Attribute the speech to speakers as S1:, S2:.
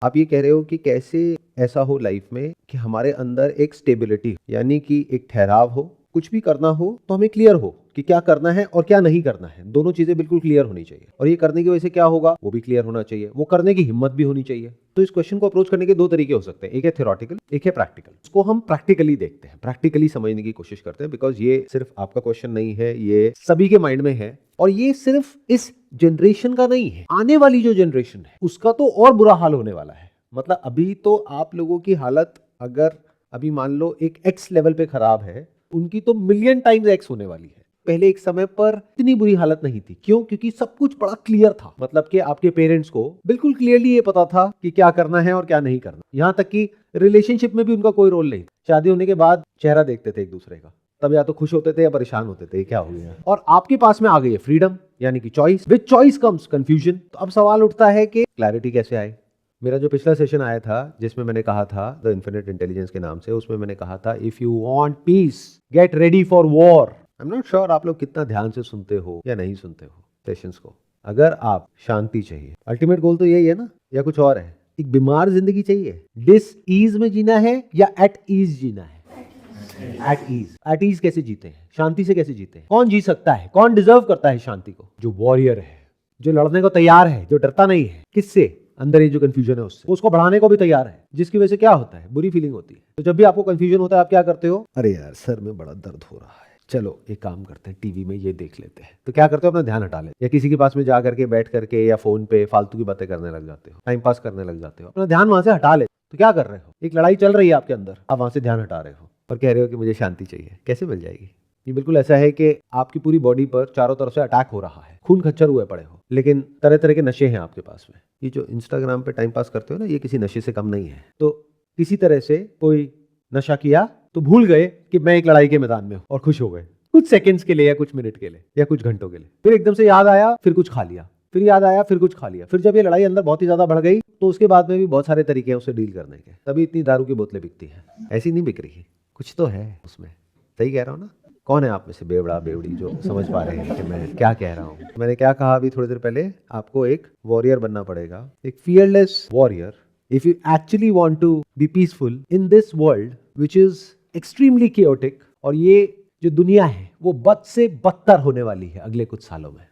S1: आप ये कह रहे हो कि कैसे ऐसा हो लाइफ में कि हमारे अंदर एक स्टेबिलिटी, यानी कि एक ठहराव हो, कुछ भी करना हो तो हमें क्लियर हो कि क्या करना है और क्या नहीं करना है। दोनों चीजें बिल्कुल क्लियर होनी चाहिए, और ये करने की वजह से क्या होगा वो भी क्लियर होना चाहिए, वो करने की हिम्मत भी होनी चाहिए। तो इस क्वेश्चन को अप्रोच करने के दो तरीके हो सकते हैं, एक है थ्योरेटिकल, एक है प्रैक्टिकल। इसको हम प्रैक्टिकली देखते हैं, प्रैक्टिकली समझने की कोशिश करते हैं, बिकॉज ये सिर्फ आपका क्वेश्चन नहीं है, ये सभी के माइंड में है, और ये सिर्फ इस जनरेशन का नहीं है, आने वाली जो जनरेशन है उसका तो और बुरा हाल होने वाला है। मतलब अभी तो आप लोगों की हालत, अगर अभी मान लो एक एक्स लेवल पे खराब है, उनकी तो मिलियन टाइम्स एक्स होने वाली है। पहले एक समय पर इतनी बुरी हालत नहीं थी, क्यों? क्योंकि सब कुछ बड़ा क्लियर था। मतलब कि आपके पेरेंट्स को बिल्कुल क्लियरली ये पता था कि क्या करना है और क्या नहीं करना। यहां तक कि रिलेशनशिप में भी उनका कोई रोल नहीं था। शादी होने के बाद चेहरा देखते थे एक दूसरे का, तब या तो खुश होते थे या परेशान होते थे, क्या हो गया। और आपके पास में आ गई है फ्रीडम, यानी कि choice. With choice comes confusion. तो अब सवाल उठता है कि क्लैरिटी कैसे आए। मेरा जो पिछला सेशन आया था जिसमें मैंने कहा था द इन्फिनिट इंटेलिजेंस के नाम से, उसमें मैंने कहा था if you want piece get ready for war. I am not sure आप लोग कितना ध्यान से सुनते हो या नहीं सुनते हो सेशंस को। अगर आप शांति चाहिए, अल्टीमेट गोल तो यही है ना, या कुछ और है? एक बीमार जिंदगी चाहिए, डिस ईज में जीना है या एट ईज जीना है? At ease. एट ईज कैसे जीते हैं, शांति से कैसे जीते हैं? कौन जी सकता है, कौन डिजर्व करता है शांति को? जो वॉरियर है, जो लड़ने को तैयार है, जो डरता नहीं है। किससे? अंदर ये जो कंफ्यूजन है उससे, उसको बढ़ाने को भी तैयार है, जिसकी वजह से क्या होता है, बुरी फीलिंग होती है। तो जब भी आपको कंफ्यूजन होता है आप क्या करते हो? अरे यार सर में बड़ा दर्द हो रहा है, चलो एक काम करते हैं, टीवी में ये देख लेते हैं। तो क्या करते हो? अपना ध्यान हटा लेते, या किसी के पास में जा करके बैठ करके या फोन पे फालतू की बातें करने लग जाते हो, टाइम पास करने लग जाते हो, अपना ध्यान वहां से हटा लेते। तो क्या कर रहे हो? एक लड़ाई चल रही है आपके अंदर, आप वहां से ध्यान हटा रहे हो और कह रहे हो कि मुझे शांति चाहिए। कैसे मिल जाएगी? ये बिल्कुल ऐसा है कि आपकी पूरी बॉडी पर चारों तरफ से अटैक हो रहा है, खून खच्चर हुए पड़े हो, लेकिन तरह तरह के नशे हैं आपके पास में। ये जो इंस्टाग्राम पे टाइम पास करते हो ना, ये किसी नशे से कम नहीं है। तो किसी तरह से कोई नशा किया तो भूल गए कि मैं एक लड़ाई के मैदान में हूं, और खुश हो गए कुछ सेकंड्स के लिए या कुछ मिनट के लिए या कुछ घंटों के लिए। फिर एकदम से याद आया, फिर कुछ खा लिया, फिर याद आया, फिर कुछ खा लिया। फिर जब ये लड़ाई अंदर बहुत ही ज्यादा बढ़ गई तो उसके बाद में भी बहुत सारे तरीके हैं उसे डील करने के, तभी इतनी दारू की बोतलें बिकती हैं। ऐसी नहीं बिक रही, कुछ तो है उसमें। सही कह रहा हूँ ना? कौन है आप में से बेवड़ा बेवड़ी जो समझ पा रहे हैं कि मैं क्या कह रहा हूँ? मैंने क्या कहा अभी थोड़ी देर पहले? आपको एक वॉरियर बनना पड़ेगा, एक fearless warrior, if you actually want to be peaceful in this world which is extremely chaotic. और ये जो दुनिया है वो बद से बदतर होने वाली है अगले कुछ सालों में।